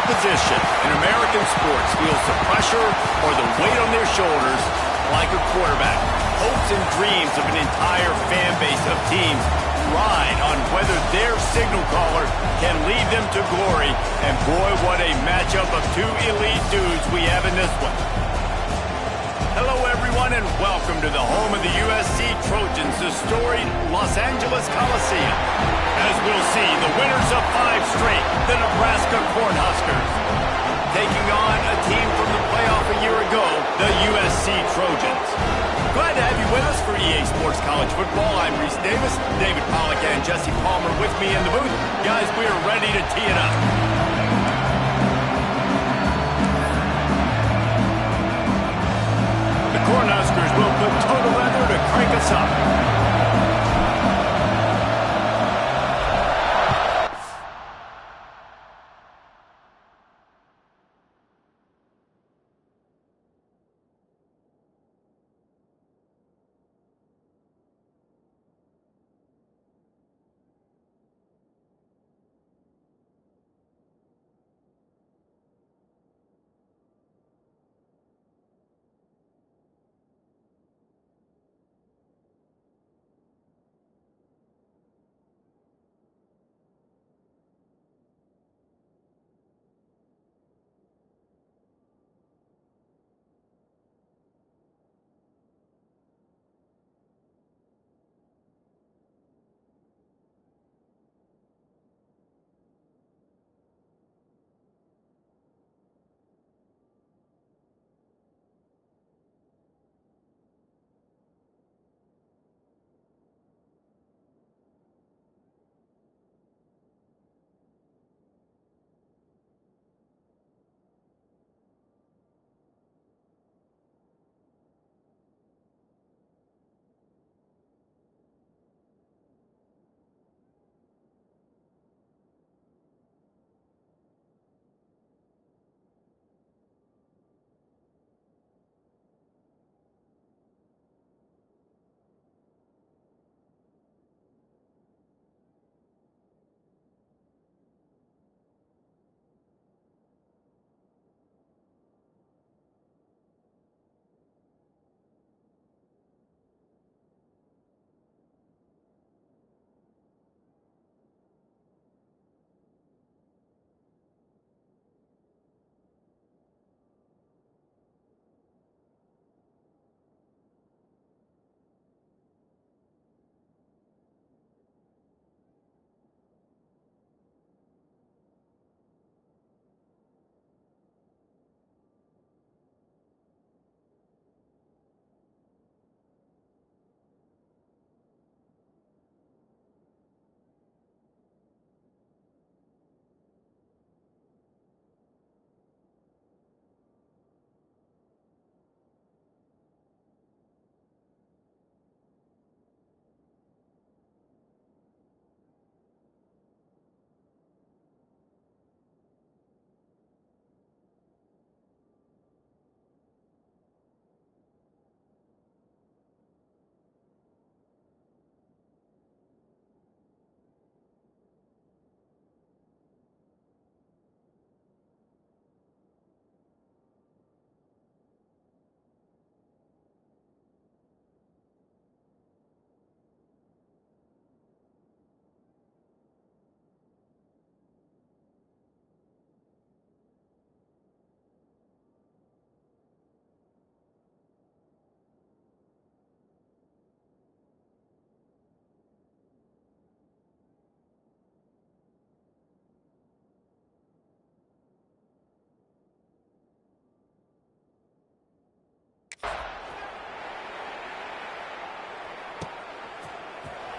position in American sports feels the pressure or the weight on their shoulders like a quarterback. Hopes and dreams of an entire fan base of teams ride on whether their signal caller can lead them to glory. And boy, what a matchup of two elite dudes we have in this one. Hello, everyone, and welcome to the home of the USC Trojans, the storied Los Angeles Coliseum. As we'll see, the winners of 5 straight, the Nebraska Cornhuskers, taking on a team from the playoff a year ago, the USC Trojans. Glad to have you with us for EA Sports College Football. I'm Reese Davis, David Pollack and Jesse Palmer with me in the booth. Guys, we are ready to tee it up. The Cornhuskers will put total leather to crank us up.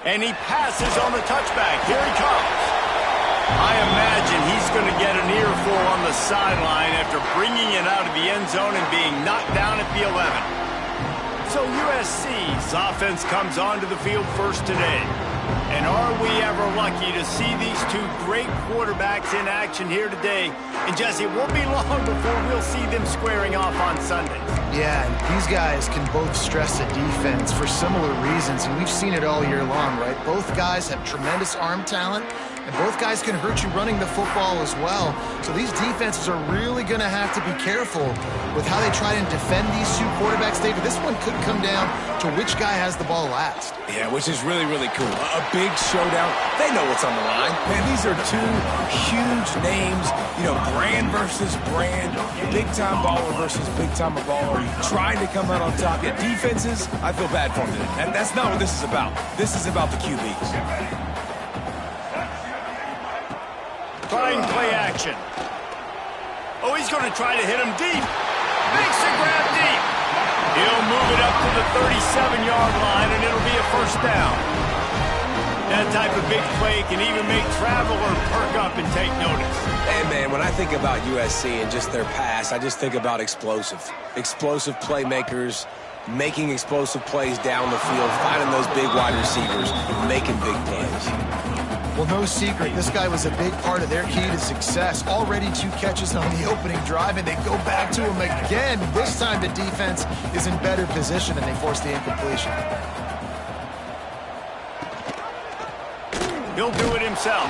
And he passes on the touchback. Here he comes. I imagine he's going to get an earful on the sideline after bringing it out of the end zone and being knocked down at the 11. So USC's offense comes onto the field first today. And are we ever lucky to see these two great quarterbacks in action here today? And Jesse, it won't be long before we'll see them squaring off on Sunday. Yeah, and these guys can both stress a defense for similar reasons, and we've seen it all year long, right? Both guys have tremendous arm talent, and both guys can hurt you running the football as well. So these defenses are really going to have to be careful with how they try and defend these two quarterbacks. David, this one could come down to which guy has the ball last. Yeah, which is really, really cool. A big showdown. They know what's on the line. Man, these are two huge names. You know, brand versus brand. Big-time baller versus big-time baller. Trying to come out on top. Yet defenses, I feel bad for them. And that's not what this is about. This is about the QBs. Trying play action. Oh, he's going to try to hit him deep. Makes a grab deep. He'll move it up to the 37-yard line, and it'll be a first down. That type of big play can even make Traveler perk up and take notice. And, man, when I think about USC and just their pass, I just think about explosive. Explosive playmakers, making explosive plays down the field, finding those big wide receivers, making big plays. Well, no secret, this guy was a big part of their key to success. Already 2 catches on the opening drive, and they go back to him again. This time the defense is in better position, and they force the incompletion. He'll do it himself.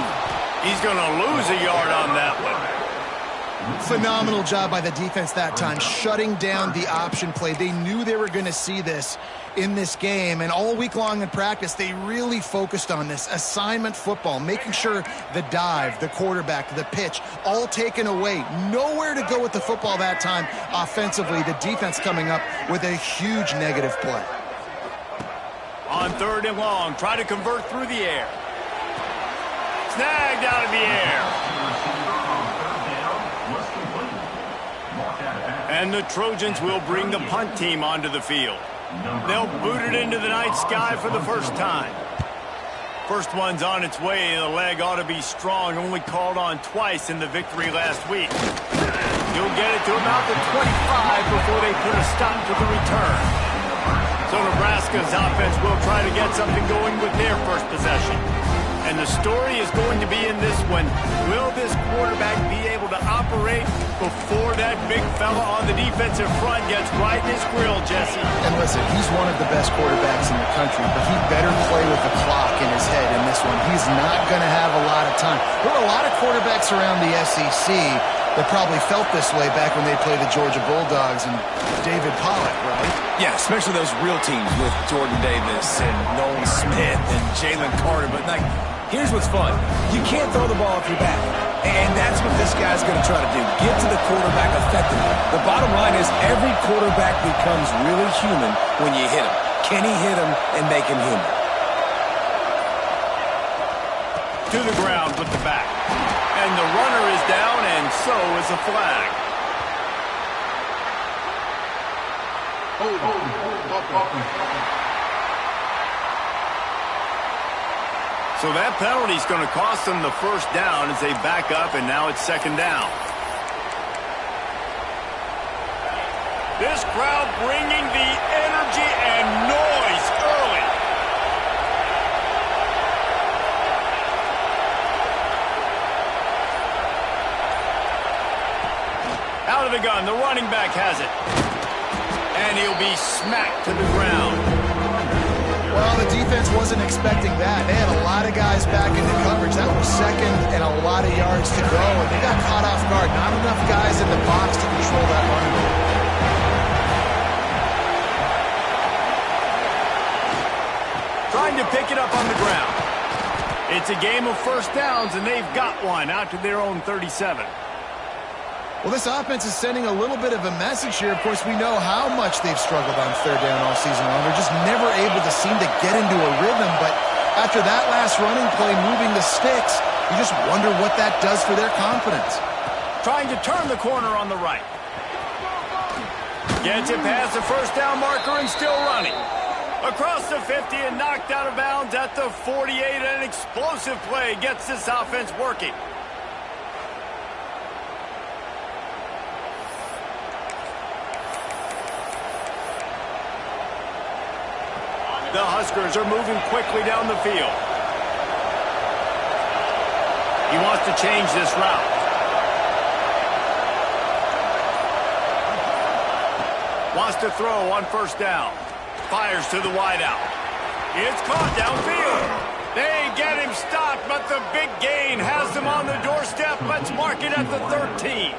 He's going to lose a yard on that one. Phenomenal job by the defense that time, shutting down the option play. They knew they were going to see this in this game, and all week long in practice, they really focused on this assignment football, making sure the dive, the quarterback, the pitch, all taken away. Nowhere to go with the football that time offensively. The defense coming up with a huge negative play. On 3rd and long, try to convert through the air. Snagged out of the air. And the Trojans will bring the punt team onto the field. They'll boot it into the night sky for the first time. First one's on its way. The leg ought to be strong. Only called on twice in the victory last week. He'll get it to about the 25 before they put a stop to the return. So Nebraska's offense will try to get something going with their first possession. And the story is going to be in this one. Will this quarterback be able to operate before that big fella on the defensive front gets right in his grill, Jesse? And listen, he's one of the best quarterbacks in the country, but he better play with the clock in his head in this one. He's not going to have a lot of time. There are a lot of quarterbacks around the SEC that probably felt this way back when they played the Georgia Bulldogs and David Pollock, right? Yeah, especially those real teams with Jordan Davis and Nolan Smith and Jalen Carter. But, like, here's what's fun. You can't throw the ball off your back. And that's what this guy's going to try to do. Get to the quarterback effectively. The bottom line is every quarterback becomes really human when you hit him. Can he hit him and make him human? To the ground with the back. And the runner is down, and so is a flag. So that penalty's going to cost them the first down as they back up, and now it's 2nd down. This crowd bringing the energy and noise early. Out of the gun, the running back has it. And he'll be smacked to the ground. Well, the defense wasn't expecting that. They had a lot of guys back into coverage. That was 2nd and a lot of yards to go, and they got caught off guard. Not enough guys in the box to control that running game. Trying to pick it up on the ground. It's a game of first downs, and they've got one out to their own 37. Well, this offense is sending a little bit of a message here. Of course, we know how much they've struggled on 3rd down all season long. They're just never able to seem to get into a rhythm. But after that last running play, moving the sticks, you just wonder what that does for their confidence. Trying to turn the corner on the right. Gets it past the first down marker and still running. Across the 50 and knocked out of bounds at the 48. An explosive play gets this offense working. The Huskers are moving quickly down the field. He wants to change this route. Wants to throw on 1st down. Fires to the wideout. It's caught downfield. They get him stopped, but the big gain has them on the doorstep. Let's mark it at the 13.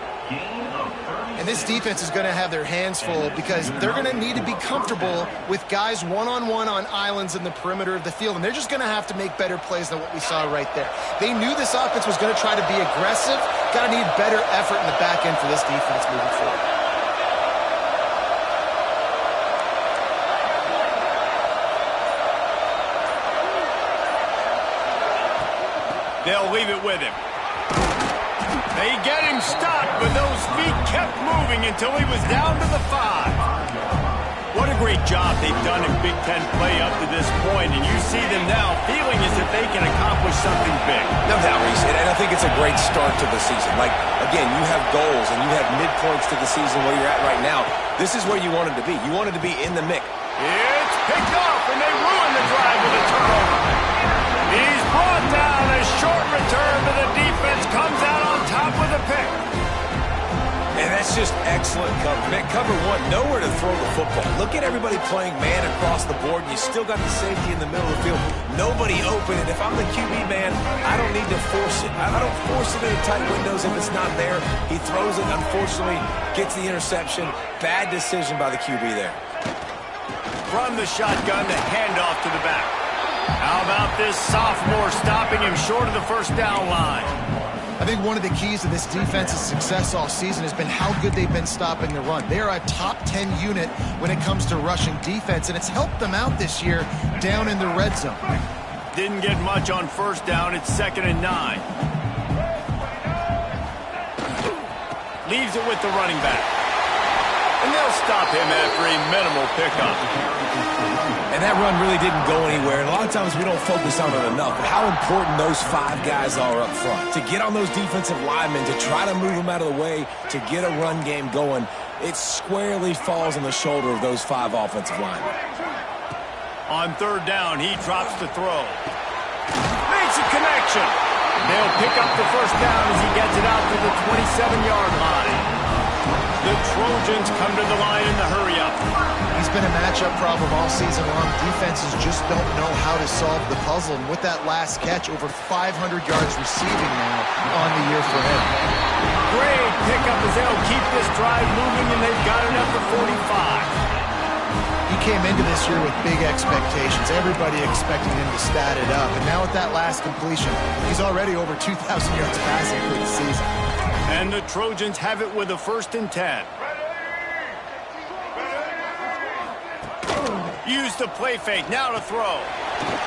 And this defense is going to have their hands full because they're going to need to be comfortable with guys one-on-one on islands in the perimeter of the field, and they're just going to have to make better plays than what we saw right there. They knew this offense was going to try to be aggressive. Got to need better effort in the back end for this defense moving forward. They'll leave it with him. They get him stopped, but those feet kept moving until he was down to the 5. What a great job they've done in Big Ten play up to this point, and you see them now feeling as if they can accomplish something big. No doubt, Reese, and I think it's a great start to the season. Like, again, you have goals and you have midpoints to the season where you're at right now. This is where you wanted to be. You wanted to be in the mix. It's picked off, and they ruin the drive with a turnover. He's brought down. A short return, but the defense comes out on top with a pick. And that's just excellent cover. Man, cover one, nowhere to throw the football. Look at everybody playing man across the board, and you still got the safety in the middle of the field. Nobody open, and if I'm the QB, man, I don't need to force it. I don't force it into tight windows if it's not there. He throws it, unfortunately, gets the interception. Bad decision by the QB there. From the shotgun, the handoff to the back. How about this sophomore stopping him short of the first down line? I think one of the keys to this defense's success all season has been how good they've been stopping the run. They are a top 10 unit when it comes to rushing defense, and it's helped them out this year down in the red zone. Didn't get much on first down. It's 2nd and 9. Leaves it with the running back. And they'll stop him after a minimal pickup. And that run really didn't go anywhere. And a lot of times we don't focus on it enough. But how important those 5 guys are up front. To get on those defensive linemen, to try to move them out of the way, to get a run game going, it squarely falls on the shoulder of those 5 offensive linemen. On 3rd down, he drops to throw. Makes a connection. They'll pick up the first down as he gets it out to the 27-yard line. The Trojans come to the line in the hurry-up. He's been a matchup problem all season long. Defenses just don't know how to solve the puzzle. And with that last catch, over 500 yards receiving now on the year for him. Great pickup as they'll keep this drive moving, and they've got it at the 45. He came into this year with big expectations. Everybody expecting him to stat it up. And now with that last completion, he's already over 2,000 yards passing for the season. And the Trojans have it with a 1st and 10. Use the play fake, now to throw.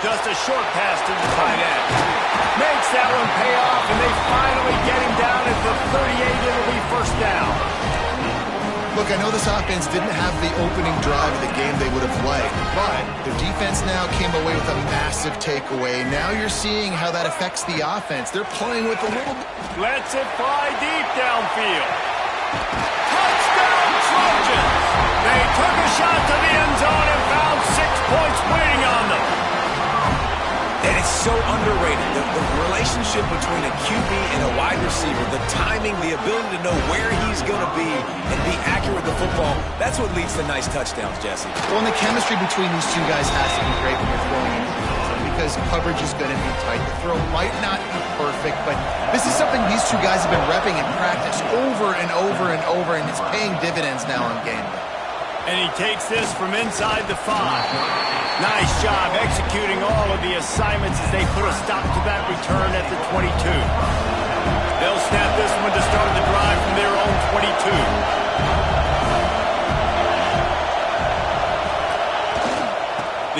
Just a short pass to the tight end. Makes that one pay off, and they finally get him down at the 38. It'll be 1st down. Look, I know this offense didn't have the opening drive of the game they would have liked, but their defense now came away with a massive takeaway. Now you're seeing how that affects the offense. They're playing with a little... Lets it fly deep downfield. Touchdown, Trojans! They took a shot to the end zone and found 6 points waiting on them. And it's so underrated. The relationship between a QB and a wide receiver, the timing, the ability to know where he's going to be and be accurate with the football, that's what leads to nice touchdowns, Jesse. Well, and the chemistry between these two guys has to be great when you're throwing into the end zone because coverage is going to be tight. The throw might not be perfect, but this is something these two guys have been repping in practice over and over and over, and it's paying dividends now on game day. And he takes this from inside the 5. Nice job executing all of the assignments as they put a stop to that return at the 22. They'll snap this one to start the drive from their own 22.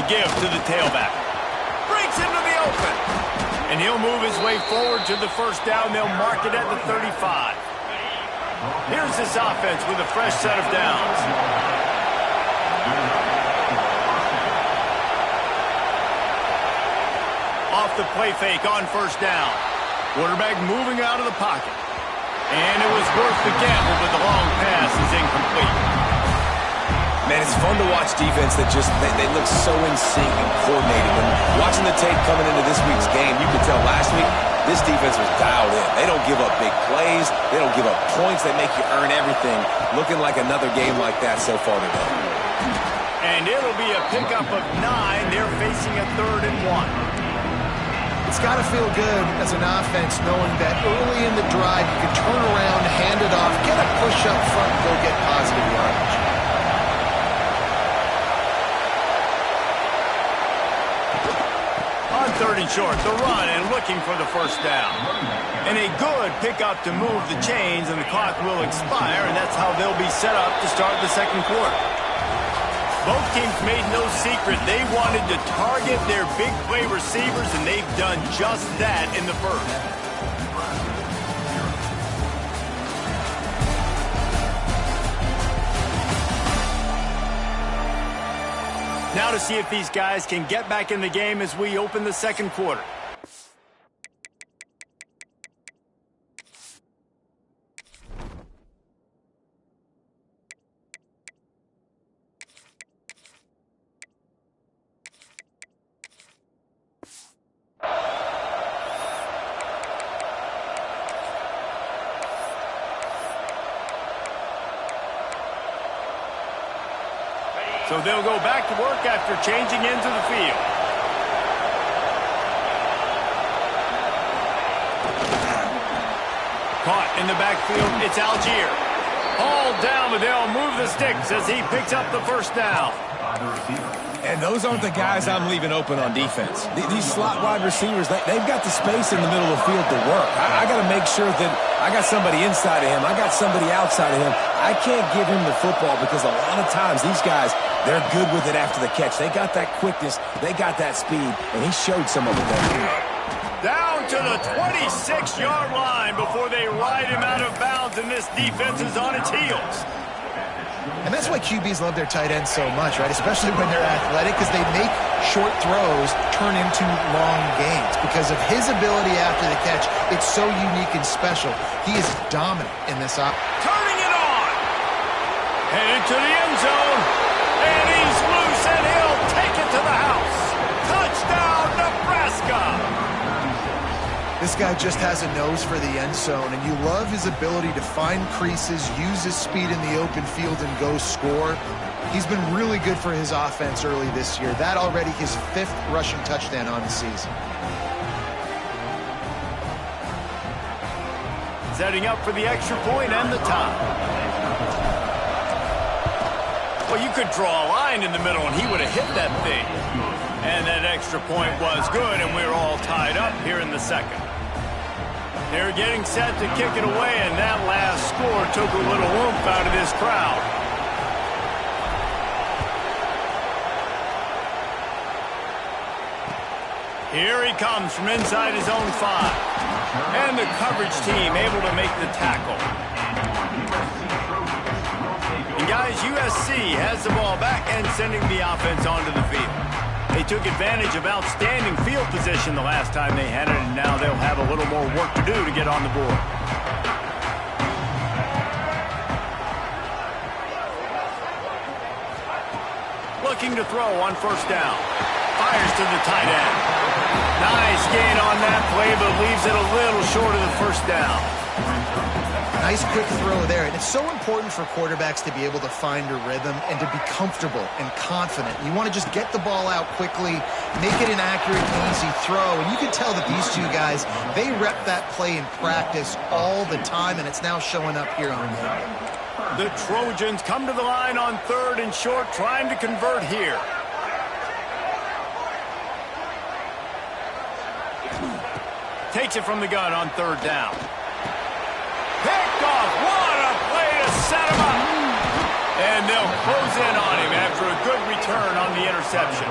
The give to the tailback. Breaks into the open. And he'll move his way forward to the 1st down. They'll mark it at the 35. Here's this offense with a fresh set of downs. Off the play fake on 1st down. Quarterback moving out of the pocket. And it was worth the gamble, but the long pass is incomplete. Man, it's fun to watch defense that just, they look so in sync and coordinated. And watching the tape coming into this week's game, you could tell last week, this defense was dialed in. They don't give up big plays. They don't give up points. They make you earn everything. Looking like another game like that so far today. And it'll be a pickup of 9. They're facing a 3rd and 1. It's got to feel good as an offense knowing that early in the drive you can turn around, hand it off, get a push up front, and go get positive yardage. On 3rd and short, the run and looking for the first down. And a good pickup to move the chains, and the clock will expire, and that's how they'll be set up to start the second quarter. Both teams made no secret they wanted to target their big play receivers, and they've done just that in the first. Now to see if these guys can get back in the game as we open the second quarter. So they'll go back to work after changing into the field. Caught in the backfield, it's Algier. All down, but they'll move the sticks as he picks up the first down. And those aren't the guys I'm leaving open on defense. These slot wide receivers, they've got the space in the middle of the field to work. I got to make sure that I got somebody inside of him. I got somebody outside of him. I can't give him the football because a lot of times these guys, they're good with it after the catch. They got that quickness. They got that speed, and he showed some of it there. Down to the 26-yard line before they ride him out of bounds, and this defense is on its heels. And that's why QBs love their tight ends so much, right? Especially when they're athletic, because they make short throws turn into long gains. Because of his ability after the catch, it's so unique and special. He is dominant in this offense. Turning it on. Headed to the end zone. And he's loose, and he'll take it to the house. Touchdown, Nebraska. This guy just has a nose for the end zone, and you love his ability to find creases, use his speed in the open field, and go score. He's been really good for his offense early this year. That already his 5th rushing touchdown on the season. Setting up for the extra point and the tie. Well, you could draw a line in the middle, and he would have hit that thing. And that extra point was good, and we're all tied up here in the second. They're getting set to kick it away, and that last score took a little oomph out of this crowd. Here he comes from inside his own 5. And the coverage team able to make the tackle. And guys, USC has the ball back and sending the offense onto the field. They took advantage of outstanding field position the last time they had it, and now they'll have a little more work to do to get on the board. Looking to throw on first down. Fires to the tight end. Nice gain on that play, but leaves it a little short of the first down. Nice quick throw there, and it's so important for quarterbacks to be able to find a rhythm and to be comfortable and confident. You want to just get the ball out quickly, make it an accurate, easy throw, and you can tell that these two guys, they rep that play in practice all the time, and it's now showing up here on the The Trojans come to the line on 3rd and short, trying to convert here. Takes it from the gun on 3rd down. Picked off. What a play to set him up. And they'll close in on him after a good return on the interception.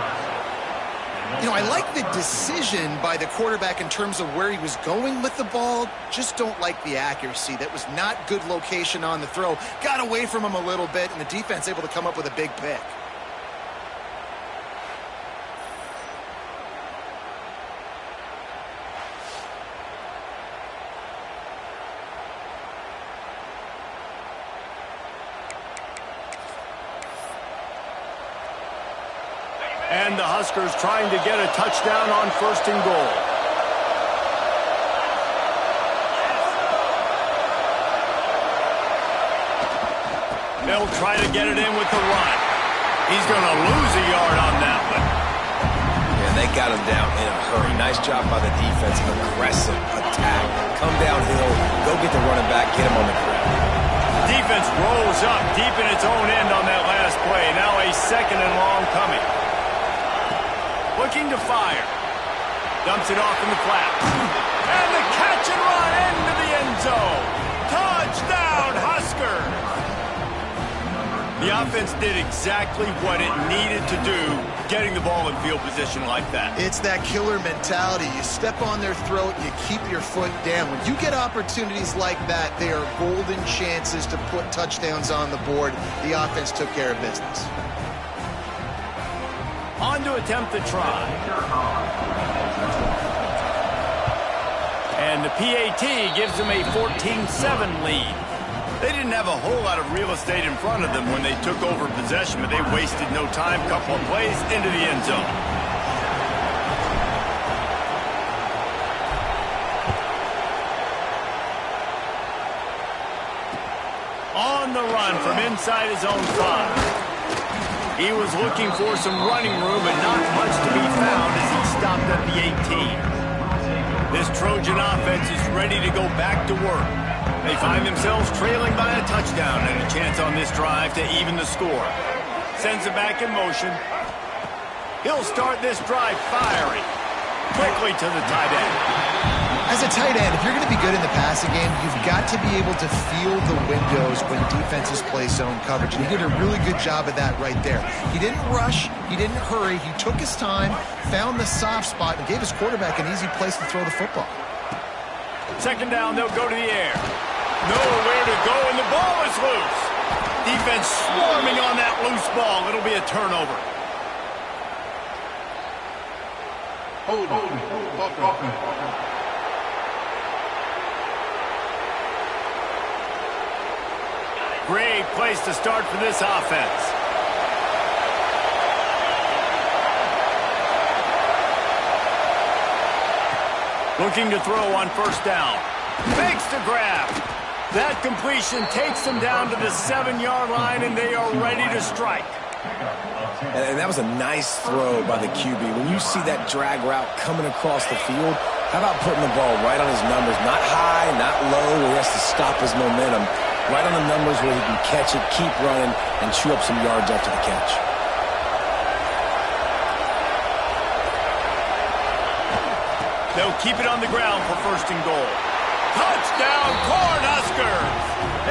You know, I like the decision by the quarterback in terms of where he was going with the ball. Just don't like the accuracy. That was not good location on the throw. Got away from him a little bit, and the defense able to come up with a big pick. And the Huskers trying to get a touchdown on 1st and goal. They'll try to get it in with the run. He's going to lose a yard on that one. And they got him down in a hurry. Nice job by the defense. Aggressive attack. Come downhill. Go get the running back. Get him on the ground. Defense rolls up deep in its own end on that last play. Now a 2nd and long coming. Looking to fire. Dumps it off in the flat. And the catch and run into the end zone. Touchdown, Huskers! The offense did exactly what it needed to do, getting the ball in field position like that. It's that killer mentality. You step on their throat, you keep your foot down. When you get opportunities like that, they are golden chances to put touchdowns on the board. The offense took care of business. On to attempt the try. And the PAT gives them a 14-7 lead. They didn't have a whole lot of real estate in front of them when they took over possession, but they wasted no time. Couple of plays into the end zone. On the run from inside his own 5. He was looking for some running room, but not much to be found as he stopped at the 18. This Trojan offense is ready to go back to work. They find themselves trailing by a touchdown and a chance on this drive to even the score. Sends it back in motion. He'll start this drive firing. Quickly to the tight end. As a tight end, if you're going to be good in the passing game, you've got to be able to feel the windows when defenses play zone coverage. And he did a really good job of that right there. He didn't rush. He didn't hurry. He took his time, found the soft spot, and gave his quarterback an easy place to throw the football. 2nd down, they'll go to the air. Nowhere to go, and the ball is loose. Defense swarming on that loose ball. It'll be a turnover. Great place to start for this offense. Looking to throw on 1st down. Fakes the grab. That completion takes them down to the 7-yard line, and they are ready to strike. And that was a nice throw by the QB. When you see that drag route coming across the field, how about putting the ball right on his numbers? Not high, not low, where he has to stop his momentum. Right on the numbers where he can catch it, keep running, and chew up some yards after the catch. They'll keep it on the ground for 1st and goal. Touchdown, Cornhuskers!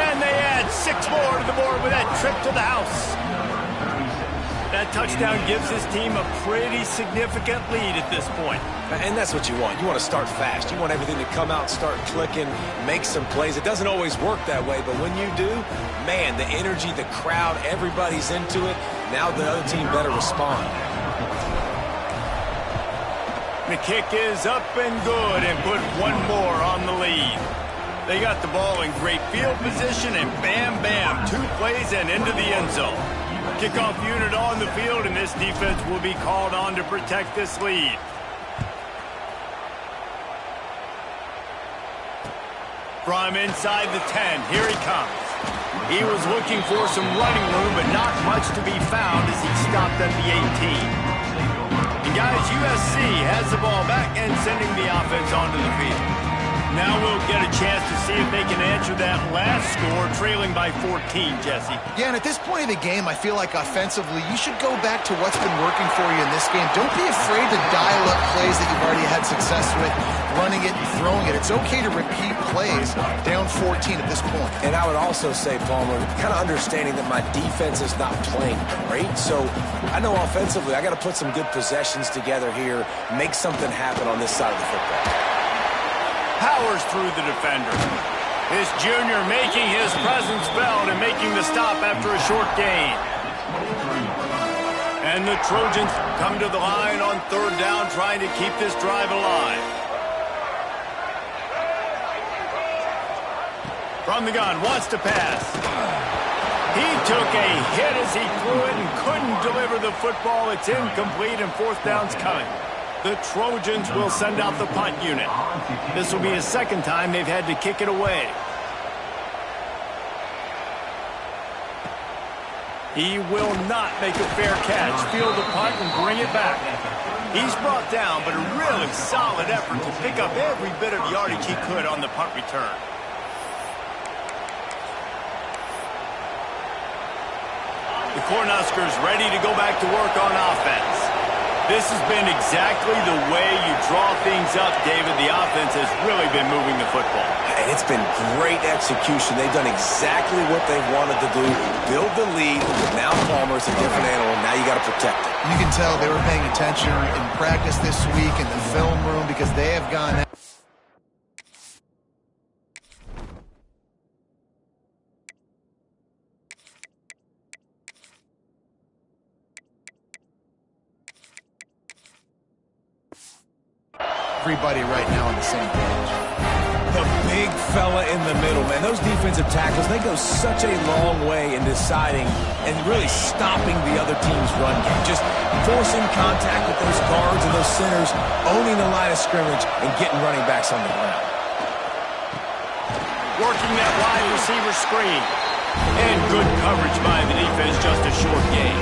And they add 6 more to the board with that trip to the house. That touchdown gives his team a pretty significant lead at this point. And that's what you want. You want to start fast. You want everything to come out, start clicking, make some plays. It doesn't always work that way, but when you do, man, the energy, the crowd, everybody's into it. Now the other team better respond. The kick is up and good and put 1 more on the lead. They got the ball in great field position and bam, bam, 2 plays and into the end zone. Kickoff unit on the field, and this defense will be called on to protect this lead. From inside the 10, here he comes. He was looking for some running room, but not much to be found as he stopped at the 18. And guys, USC has the ball back and sending the offense onto the field. Now we'll get a chance to see if they can answer that last score, trailing by 14, Jesse. Yeah, and at this point of the game, I feel like offensively, you should go back to what's been working for you in this game. Don't be afraid to dial up plays that you've already had success with, running it and throwing it. It's okay to repeat plays down 14 at this point. And I would also say, Palmer, kind of understanding that my defense is not playing great. So I know offensively, I got to put some good possessions together here, make something happen on this side of the football. Powers through the defender. This junior making his presence felt and making the stop after a short gain. And the Trojans come to the line on 3rd down, trying to keep this drive alive. From the gun, wants to pass. He took a hit as he threw it and couldn't deliver the football. It's incomplete, and 4th down's coming. The Trojans will send out the punt unit. This will be his 2nd time they've had to kick it away. He will not make a fair catch. Field the punt and bring it back. He's brought down, but a really solid effort to pick up every bit of yardage he could on the punt return. The Cornhuskers ready to go back to work on offense. This has been exactly the way you draw things up, David. The offense has really been moving the football. And it's been great execution. They've done exactly what they wanted to do. Build the lead, but now Palmer's a different animal. Now you got to protect it. You can tell they were paying attention in practice this week in the film room because they have gone out. Everybody right now on the same page. The big fella in the middle, man. Those defensive tackles, they go such a long way in deciding and really stopping the other team's run game. Just forcing contact with those guards and those centers, owning the line of scrimmage, and getting running backs on the ground. Working that wide receiver screen. And good coverage by the defense, just a short gain.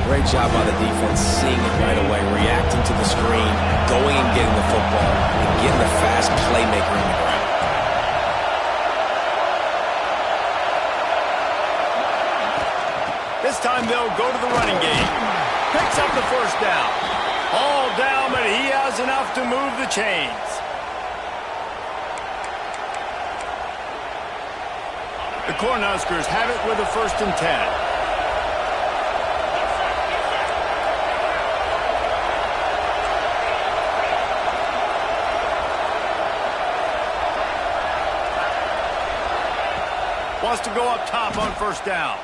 Great job by the defense, seeing it right away, reacting to the screen, going and getting the football, and getting the fast playmaker on the ground. This time they'll go to the running game. Picks up the first down. All down, but he has enough to move the chains. The Cornhuskers have it with a 1st and 10. Wants to go up top on 1st down.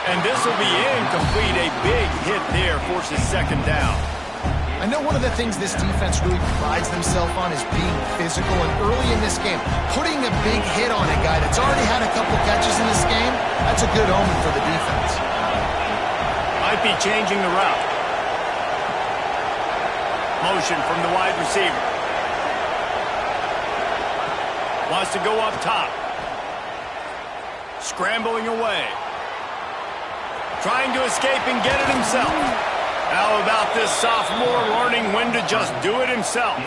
And this will be incomplete. A big hit there forces 2nd down. I know one of the things this defense really prides themselves on is being physical, and early in this game, putting a big hit on a guy that's already had a couple catches in this game, that's a good omen for the defense. Might be changing the route. Motion from the wide receiver. Wants to go up top. Scrambling away. Trying to escape and get it himself. How about this sophomore learning when to just do it himself?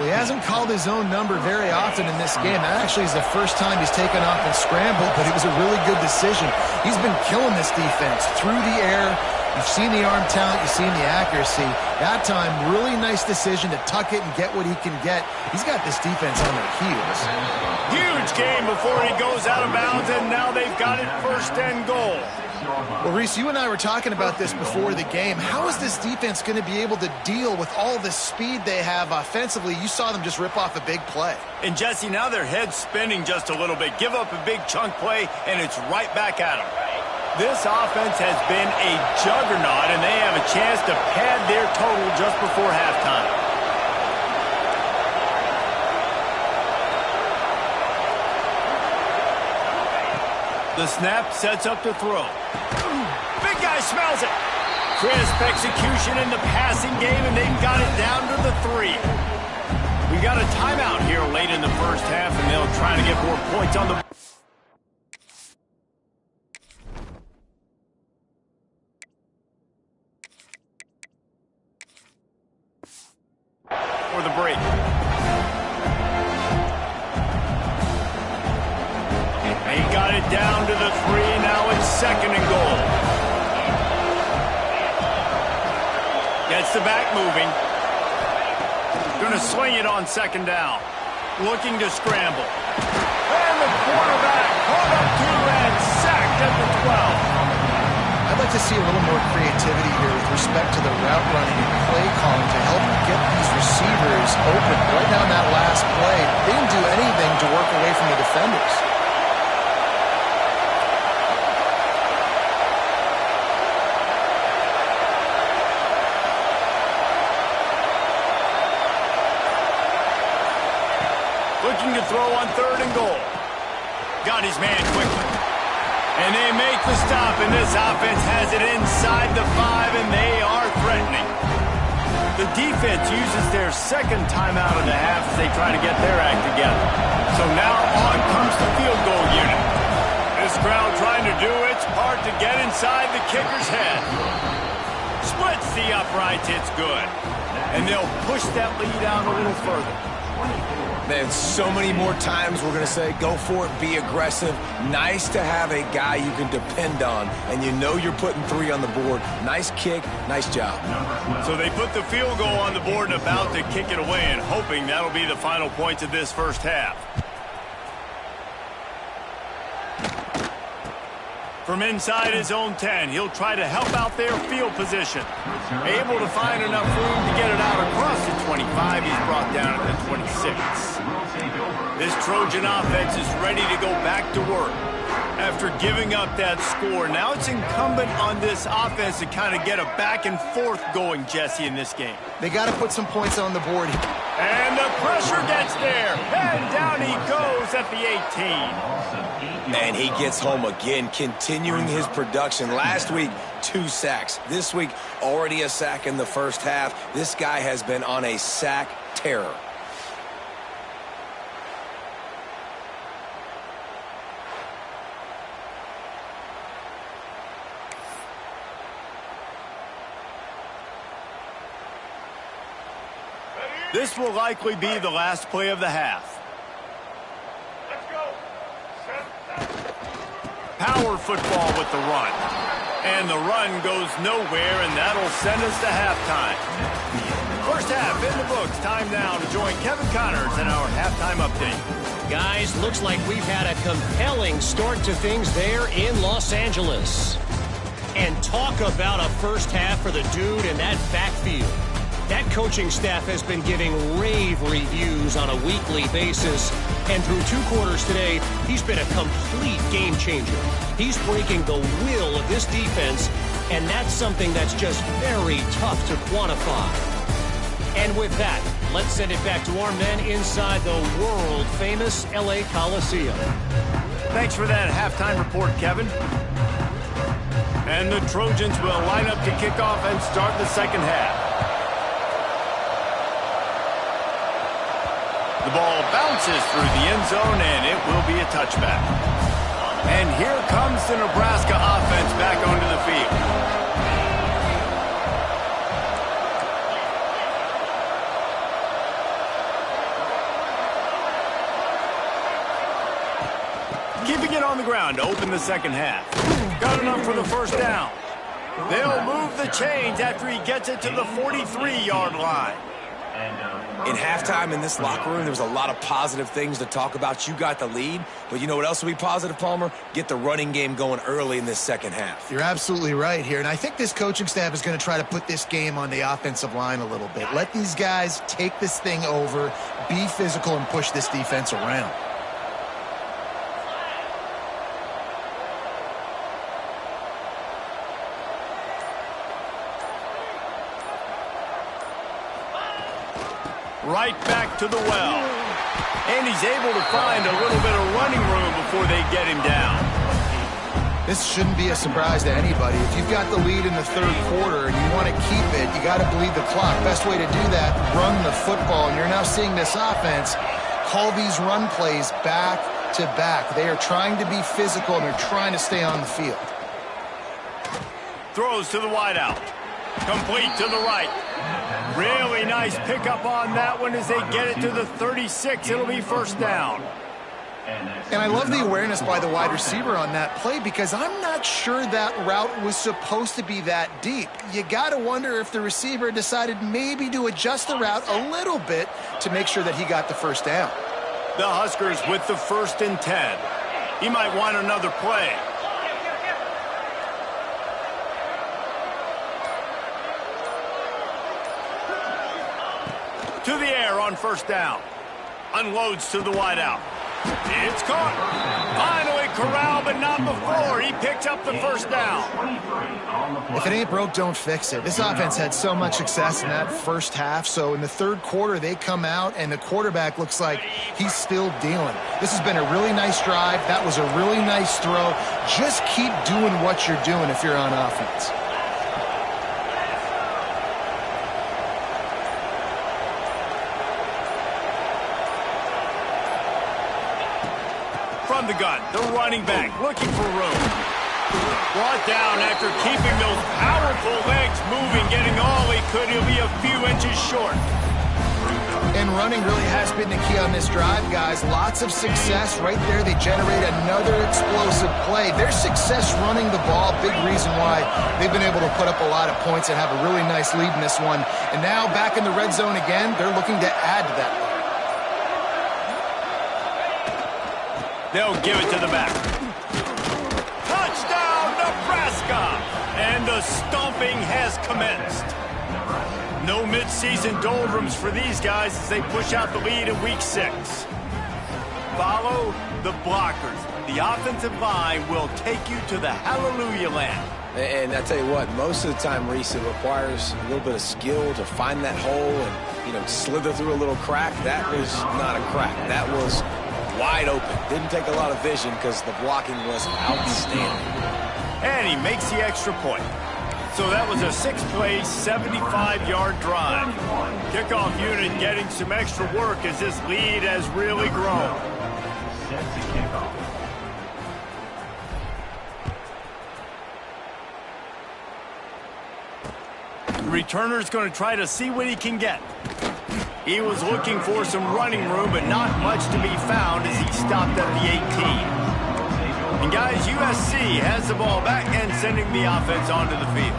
Well, he hasn't called his own number very often in this game. That actually is the first time he's taken off and scrambled, but it was a really good decision. He's been killing this defense through the air. You've seen the arm talent, you've seen the accuracy. That time, really nice decision to tuck it and get what he can get. He's got this defense on their heels. Huge game before he goes out of bounds, and now they've got it 1st and goal. Well, Reese, you and I were talking about this before the game. How is this defense going to be able to deal with all the speed they have offensively? You saw them just rip off a big play. And, Jesse, now their head's spinning just a little bit. Give up a big chunk play, and it's right back at them. This offense has been a juggernaut, and they have a chance to pad their total just before halftime. The snap sets up to throw. Big guy smells it. Crisp execution in the passing game, and they've got it down to the 3. We got a timeout here late in the 1st half, and they'll try to get more points on the... for the break. He got it down to the 3. Now it's 2nd and goal. Gets the back moving. Going to swing it on 2nd down. Looking to scramble. And the quarterback caught up to and sacked at the 12. I'd like to see a little more creativity here with respect to the route running and play calling to help get these receivers open. Right now in that last play, they didn't do anything to work away from the defenders. Looking to throw on 3rd and goal. Got his man quickly. And they make the stop, and this offense has it inside the 5, and they are threatening. The defense uses their 2nd timeout of the half as they try to get their act together. So now on comes the field goal unit. This crowd trying to do its part to get inside the kicker's head. Splits the uprights. It's good. And they'll push that lead out a little further. Man, so many more times we're going to say, go for it, be aggressive. Nice to have a guy you can depend on, and you know you're putting 3 on the board. Nice kick, nice job. So they put the field goal on the board and about to kick it away, and hoping that'll be the final points of this first half. From inside his own 10, he'll try to help out their field position. Able to find enough room to get it out across the 25. He's brought down at the 26. This Trojan offense is ready to go back to work. After giving up that score, now it's incumbent on this offense to kind of get a back and forth going, Jesse, in this game. They got to put some points on the board. And the pressure gets there. And down he goes at the 18. And he gets home again, continuing his production. Last week, 2 sacks. This week, already a sack in the first half. This guy has been on a sack terror. This will likely be the last play of the half. Power football with the run. And the run goes nowhere, and that'll send us to halftime. First half in the books. Time now to join Kevin Connors in our halftime update. Guys, looks like we've had a compelling start to things there in Los Angeles. And talk about a first half for the dude in that backfield. That coaching staff has been giving rave reviews on a weekly basis. And through 2 quarters today, he's been a complete game changer. He's breaking the will of this defense, and that's something that's just very tough to quantify. And with that, let's send it back to our men inside the world-famous LA Coliseum. Thanks for that halftime report, Kevin. And the Trojans will line up to kick off and start the second half. The ball bounces through the end zone, and it will be a touchback. And here comes the Nebraska offense back onto the field. Keeping it on the ground to open the second half. Got enough for the first down. They'll move the chains after he gets it to the 43-yard line. In halftime in this locker room, there was a lot of positive things to talk about. You got the lead, but you know what else will be positive, Palmer? Get the running game going early in this second half. You're absolutely right here, and I think this coaching staff is going to try to put this game on the offensive line a little bit. Let these guys take this thing over, be physical, and push this defense around. Right back to the well. And he's able to find a little bit of running room before they get him down. This shouldn't be a surprise to anybody. If you've got the lead in the third quarter and you want to keep it, you got to bleed the clock. Best way to do that, run the football. And you're now seeing this offense call these run plays back to back. They are trying to be physical, and they're trying to stay on the field. Throws to the wideout. Complete to the right. Really nice pickup on that one as they get it to the 36. It'll be first down. And I love the awareness by the wide receiver on that play, because I'm not sure that route was supposed to be that deep. You got to wonder if the receiver decided maybe to adjust the route a little bit to make sure that he got the first down. The Huskers with the 1st and 10. He might want another play. To the air on first down. Unloads to the wideout. It's caught. Finally corralled, but not before. He picks up the first down. If it ain't broke, don't fix it. This offense had so much success in that first half, so in the third quarter, they come out, and the quarterback looks like he's still dealing. This has been a really nice drive. That was a really nice throw. Just keep doing what you're doing if you're on offense. From the gun, the running back looking for room. Brought down after keeping those powerful legs moving, getting all he could. He'll be a few inches short. And running really has been the key on this drive, guys. Lots of success right there. They generate another explosive play. Their success running the ball, big reason why they've been able to put up a lot of points and have a really nice lead in this one. And now back in the red zone again, they're looking to add to that lead. They'll give it to the back. Touchdown, Nebraska! And the stomping has commenced. No midseason doldrums for these guys as they push out the lead in Week 6. Follow the blockers. The offensive line will take you to the hallelujah land. And I tell you what, most of the time, Reese, it requires a little bit of skill to find that hole and, slither through a little crack. That was not a crack. That was wide open. Didn't take a lot of vision because the blocking was outstanding. And he makes the extra point. So that was a 6-play, 75-yard drive. Kickoff unit getting some extra work as this lead has really grown. The returner's going to try to see what he can get. He was looking for some running room, but not much to be found as he stopped at the 18. And guys, USC has the ball back and sending the offense onto the field.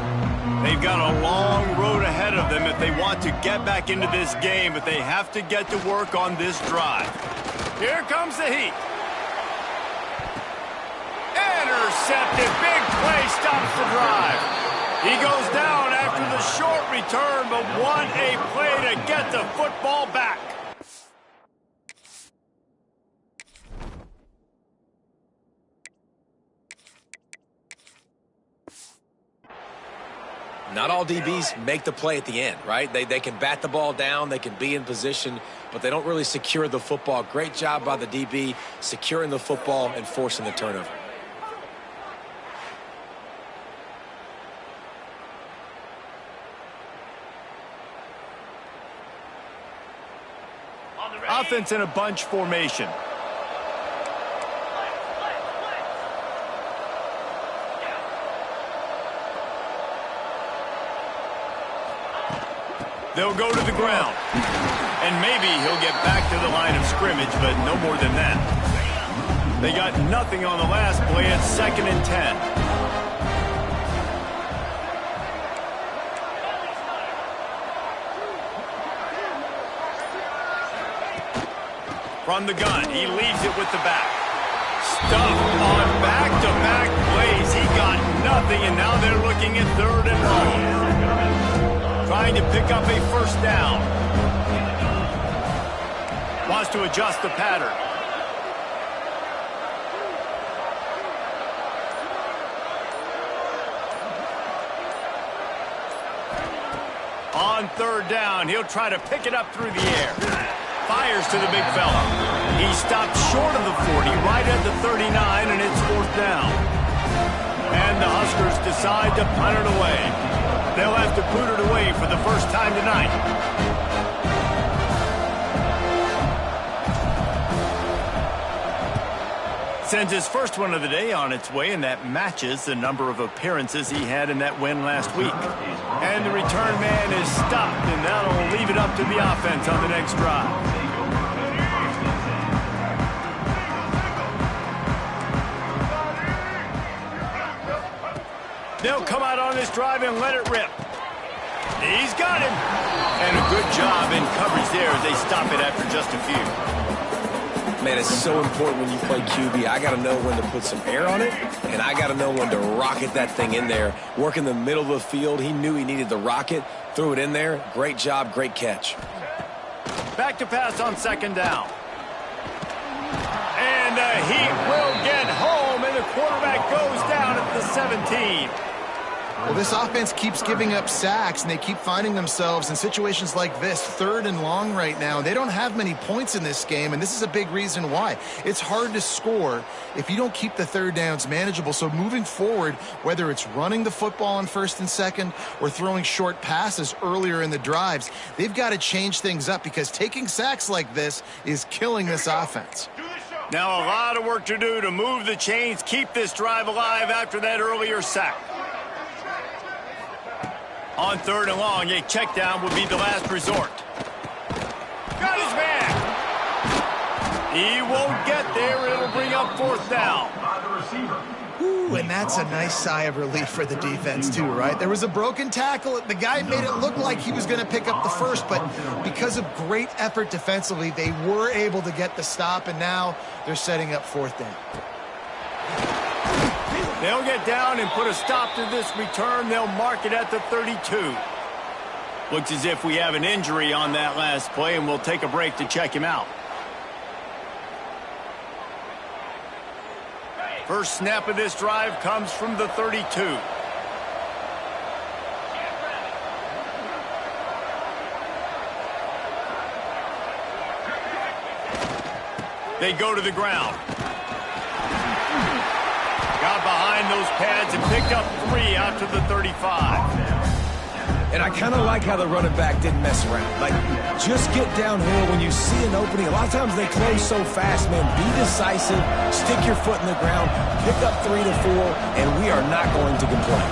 They've got a long road ahead of them if they want to get back into this game, but they have to get to work on this drive. Here comes the heat. Intercepted. Big play stops the drive. He goes down after the short return, but what a play to get the football back. Not all DBs make the play at the end, right? They can bat the ball down, they can be in position, but they don't really secure the football. Great job by the DB securing the football and forcing the turnover. Offense in a bunch formation. They'll go to the ground. And maybe he'll get back to the line of scrimmage, but no more than that. They got nothing on the last play. It's 2nd and 10. From the gun, he leaves it with the back. Stuffed on back-to-back plays. He got nothing, and now they're looking at 3rd and long. Trying to pick up a first down. Wants to adjust the pattern. On 3rd down, he'll try to pick it up through the air. Fires to the big fella. He stopped short of the 40, right at the 39, and it's 4th down. And the Huskers decide to punt it away. They'll have to put it away for the first time tonight. Sends his first one of the day on its way, and that matches the number of appearances he had in that win last week. And the return man is stopped, and that'll leave it up to the offense on the next drive. They'll come out on this drive and let it rip. He's got him. And a good job in coverage there as they stop it after just a few. Man, it's so important when you play QB. I got to know when to put some air on it, and I got to know when to rocket that thing in there. Work in the middle of the field. He knew he needed the rocket. Threw it in there. Great job, great catch. Back to pass on 2nd down. And the Heat will get home, and the quarterback goes down at the 17. Well, this offense keeps giving up sacks, and they keep finding themselves in situations like this, 3rd and long right now. They don't have many points in this game, and this is a big reason why. It's hard to score if you don't keep the 3rd downs manageable. So moving forward, whether it's running the football on 1st and 2nd or throwing short passes earlier in the drives, they've got to change things up because taking sacks like this is killing this offense. Now a lot of work to do to move the chains, keep this drive alive after that earlier sack. On 3rd and long, a check down would be the last resort. Got his man. He won't get there. It'll bring up 4th down. Ooh, and that's a nice sigh of relief for the defense too, right? There was a broken tackle. The guy made it look like he was going to pick up the first, but because of great effort defensively, they were able to get the stop, and now they're setting up 4th down. They'll get down and put a stop to this return. They'll mark it at the 32. Looks as if we have an injury on that last play, and we'll take a break to check him out. First snap of this drive comes from the 32. They go to the ground. Got behind those pads and picked up 3 out to the 35. And I kind of like how the running back didn't mess around. Like, just get downhill when you see an opening. A lot of times they close so fast, man. Be decisive, stick your foot in the ground, pick up 3 to 4, and we are not going to complain.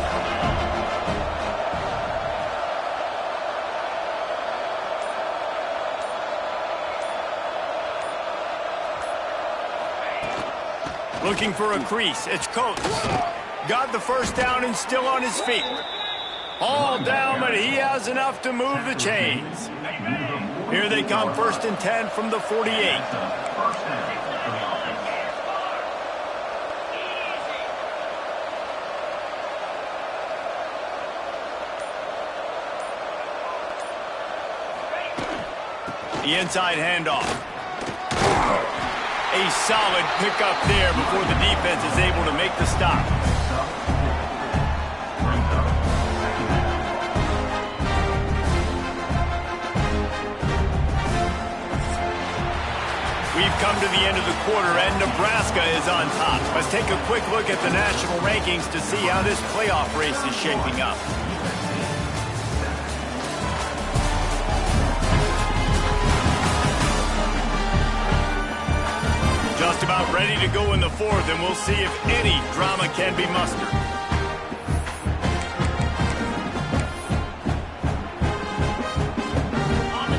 Looking for a crease. It's Coates. Got the first down and still on his feet. All down, but he has enough to move the chains. Here they come, 1st and 10 from the 48. The inside handoff. A solid pickup there before the defense is able to make the stop. We've come to the end of the quarter, and Nebraska is on top. Let's take a quick look at the national rankings to see how this playoff race is shaping up. Just about ready to go in the 4th, and we'll see if any drama can be mustered.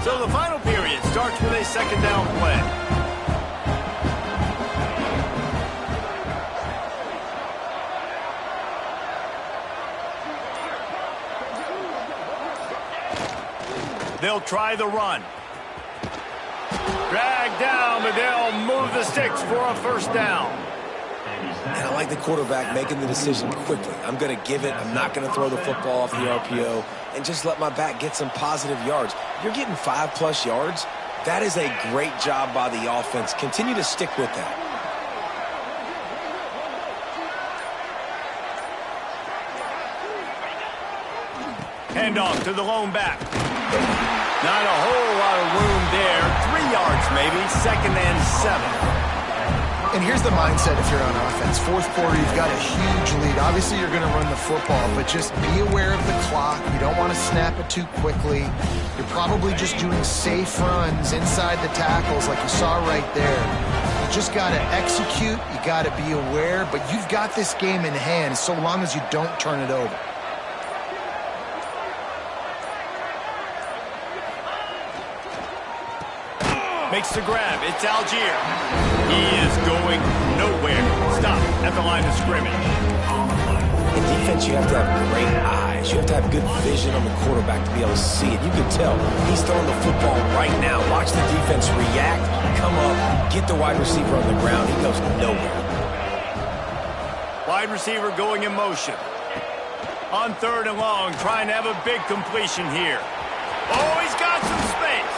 So the final period starts with a 2nd down play. They'll try the run. Drag down, but they'll move the sticks for a 1st down. And I like the quarterback making the decision quickly. I'm going to give it. I'm not going to throw the football off the RPO and just let my back get some positive yards. You're getting 5+ yards. That is a great job by the offense. Continue to stick with that. Handoff to the lone back. Not a whole lot of room there. 3 yards maybe. 2nd and 7. And here's the mindset if you're on offense. 4th quarter, you've got a huge lead. Obviously, you're going to run the football, but just be aware of the clock. You don't want to snap it too quickly. You're probably just doing safe runs inside the tackles like you saw right there. You just got to execute. You got to be aware, but you've got this game in hand so long as you don't turn it over. Makes the grab. It's Algier. He is going nowhere. Stop at the line of scrimmage. In defense, you have to have great eyes. You have to have good vision on the quarterback to be able to see it. You can tell he's throwing the football right now. Watch the defense react, come up, get the wide receiver on the ground. He goes nowhere. Wide receiver going in motion. On 3rd and long, trying to have a big completion here. Oh, he's got some space.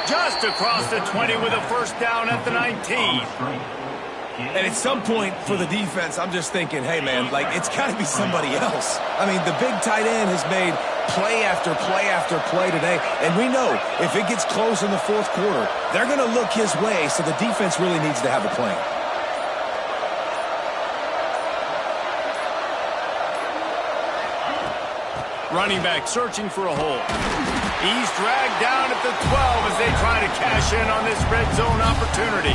Just across the 20 with a 1st down at the 19. And at some point for the defense, I'm just thinking, hey, man, like, it's got to be somebody else. I mean, the big tight end has made play after play after play today. And we know if it gets close in the 4th quarter, they're going to look his way, so the defense really needs to have a plan. Running back searching for a hole. He's dragged down at the 12 as they try to cash in on this red zone opportunity.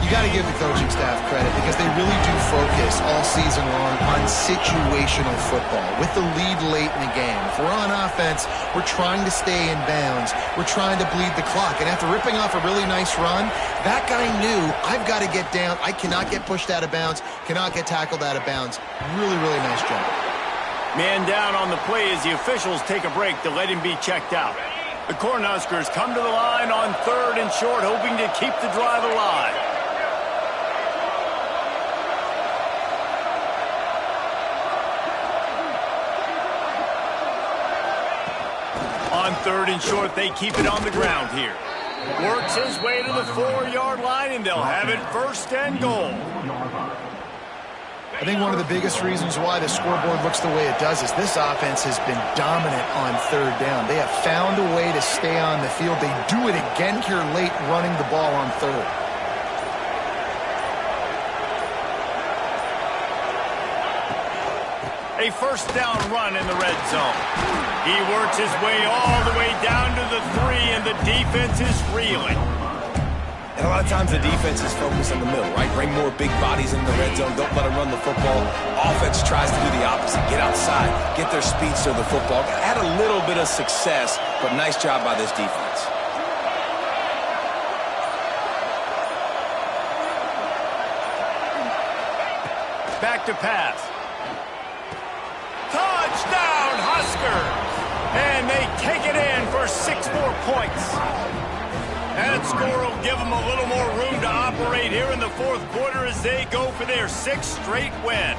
You got to give the coaching staff credit because they really do focus all season long on situational football with the lead late in the game. If we're on offense, we're trying to stay in bounds. We're trying to bleed the clock. And after ripping off a really nice run, that guy knew, I've got to get down. I cannot get pushed out of bounds, cannot get tackled out of bounds. Really, really nice job. Man down on the play as the officials take a break to let him be checked out. The Cornhuskers come to the line on 3rd and short, hoping to keep the drive alive. On 3rd and short, they keep it on the ground here. Works his way to the 4-yard line, and they'll have it 1st and goal. I think one of the biggest reasons why the scoreboard looks the way it does is this offense has been dominant on 3rd down. They have found a way to stay on the field. They do it again here late, running the ball on 3rd. A 1st down run in the red zone. He works his way all the way down to the 3, and the defense is reeling. And a lot of times the defense is focused in the middle, right? Bring more big bodies in the red zone. Don't let them run the football. Offense tries to do the opposite. Get outside. Get their speedster the football. Had a little bit of success, but nice job by this defense. Back to pass. Touchdown, Huskers! And they take it in for 6 more points. That score will give them a little more room to operate here in the 4th quarter as they go for their 6th straight win.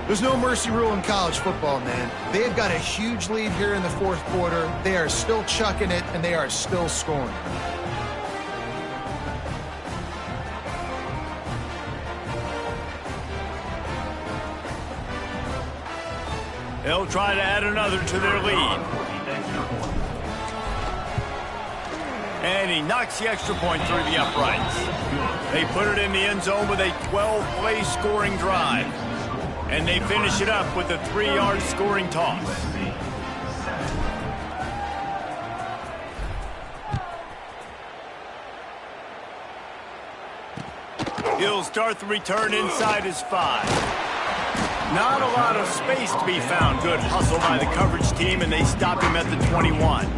There's no mercy rule in college football, man. They've got a huge lead here in the 4th quarter. They are still chucking it, and they are still scoring. They'll try to add another to their lead. And he knocks the extra point through the uprights. They put it in the end zone with a 12-play scoring drive. And they finish it up with a 3-yard scoring toss. He'll start the return inside his 5. Not a lot of space to be found. Good hustle by the coverage team, and they stop him at the 21.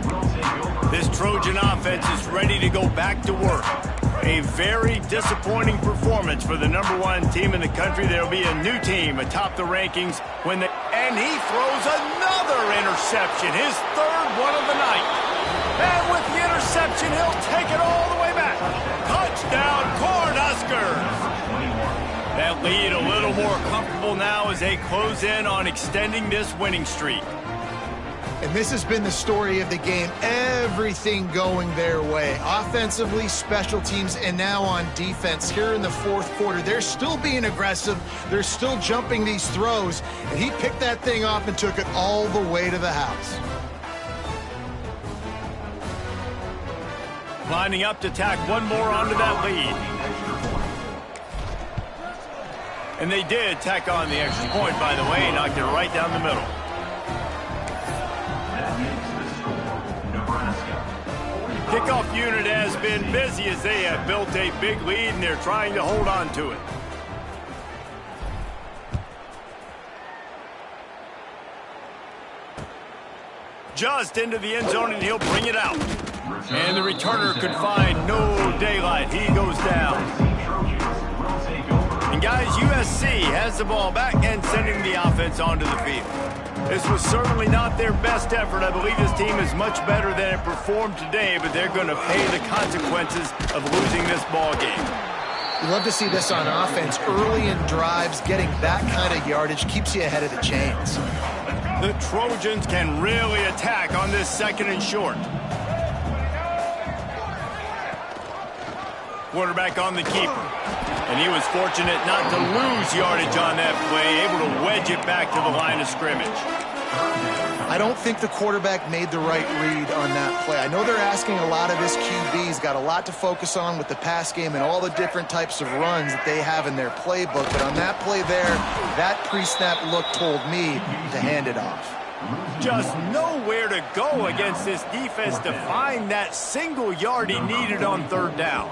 This Trojan offense is ready to go back to work. A very disappointing performance for the #1 team in the country. There'll be a new team atop the rankings when they... And he throws another interception, his 3rd one of the night. And with the interception, he'll take it all the way back. Touchdown, Cornhuskers! That lead a little more comfortable now as they close in on extending this winning streak. And this has been the story of the game. Everything going their way. Offensively, special teams, and now on defense here in the 4th quarter. They're still being aggressive. They're still jumping these throws. And he picked that thing off and took it all the way to the house. Lining up to tack one more onto that lead. And they did tack on the extra point, by the way, knocked it right down the middle. Kickoff unit has been busy as they have built a big lead, and they're trying to hold on to it. Just into the end zone, and he'll bring it out. And the returner could find no daylight. He goes down. And guys, USC has the ball back and sending the offense onto the field. This was certainly not their best effort. I believe this team is much better than it performed today, but they're going to pay the consequences of losing this ball game. You love to see this on offense. Early in drives, getting that kind of yardage keeps you ahead of the chains. The Trojans can really attack on this 2nd and short. Quarterback on the keeper. And he was fortunate not to lose yardage on that play, able to wedge it back to the line of scrimmage. I don't think the quarterback made the right read on that play. I know they're asking a lot of this QB. He's got a lot to focus on with the pass game and all the different types of runs that they have in their playbook. But on that play there, that pre-snap look told me to hand it off. Just nowhere to go against this defense to find that single yard he needed on third down.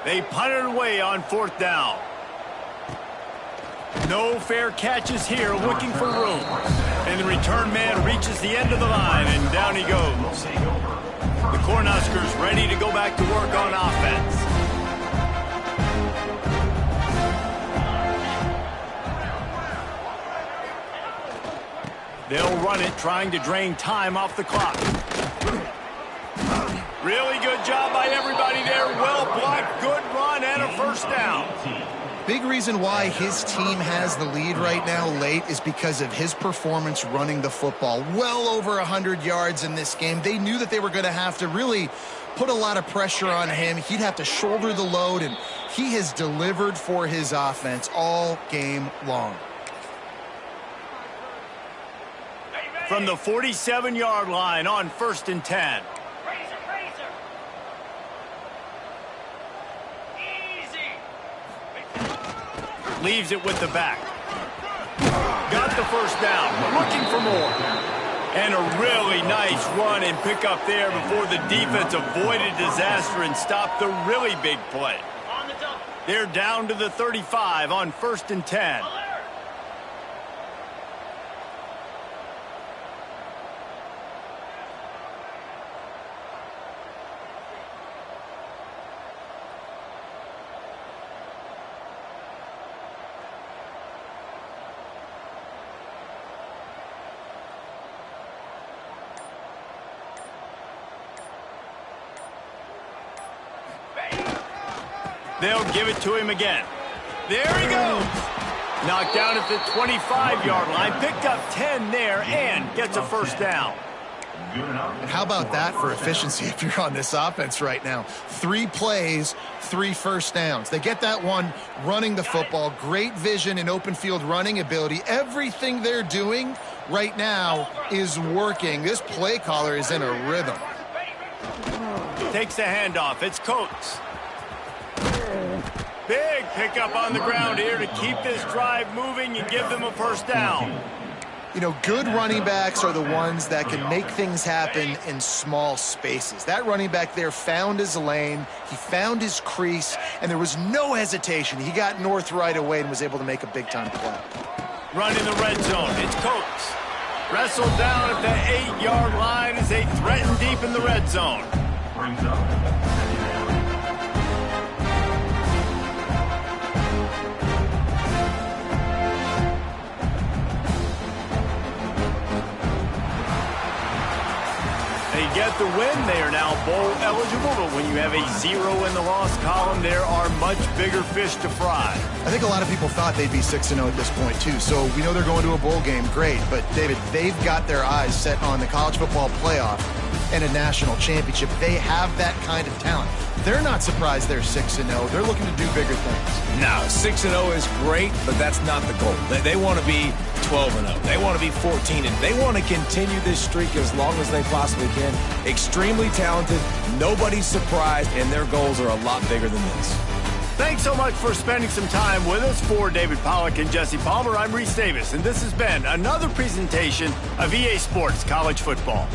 They punt it away on fourth down. No fair catches here, looking for room. And the return man reaches the end of the line, and down he goes. The Cornhuskers ready to go back to work on offense. They'll run it, trying to drain time off the clock. Really good job by everybody there. Well blocked, good run, and a first down. Big reason why his team has the lead right now late is because of his performance running the football. Well over 100 yards in this game. They knew that they were going to have to really put a lot of pressure on him. He'd have to shoulder the load, and he has delivered for his offense all game long. From the 47-yard line on 1st and 10. Leaves it with the back. Got the first down, looking for more. And a really nice run and pick up there before the defense avoided disaster and stopped the really big play. They're down to the 35 on 1st and 10. They'll give it to him again. There he goes. Knocked down at the 25-yard line. Picked up 10 there and gets a first down. And how about that for efficiency if you're on this offense right now? 3 plays, 3 first downs. They get that one running the football. Great vision and open field running ability. Everything they're doing right now is working. This play caller is in a rhythm. Takes the handoff. It's Coates. Big pickup on the ground here to keep this drive moving and give them a first down. You know, good running backs are the ones that can make things happen in small spaces. That running back there found his lane, he found his crease, and there was no hesitation. He got north right away and was able to make a big-time play. Run in the red zone. It's Coates. Wrestled down at the 8-yard line as they threaten deep in the red zone. Brings up. They get the win. They are now bowl eligible, but when you have a 0 in the loss column, there are much bigger fish to fry. I think a lot of people thought they'd be 6-0 at this point, too. So we know they're going to a bowl game. Great. But, David, they've got their eyes set on the college football playoff and a national championship. They have that kind of talent. They're not surprised they're 6-0. They're looking to do bigger things. No, 6-0 is great, but that's not the goal. They want to be 12-0. They want to be 14-0. They want to continue this streak as long as they possibly can. Extremely talented. Nobody's surprised, and their goals are a lot bigger than this. Thanks so much for spending some time with us. For David Pollack and Jesse Palmer, I'm Reese Davis, and this has been another presentation of EA Sports College Football.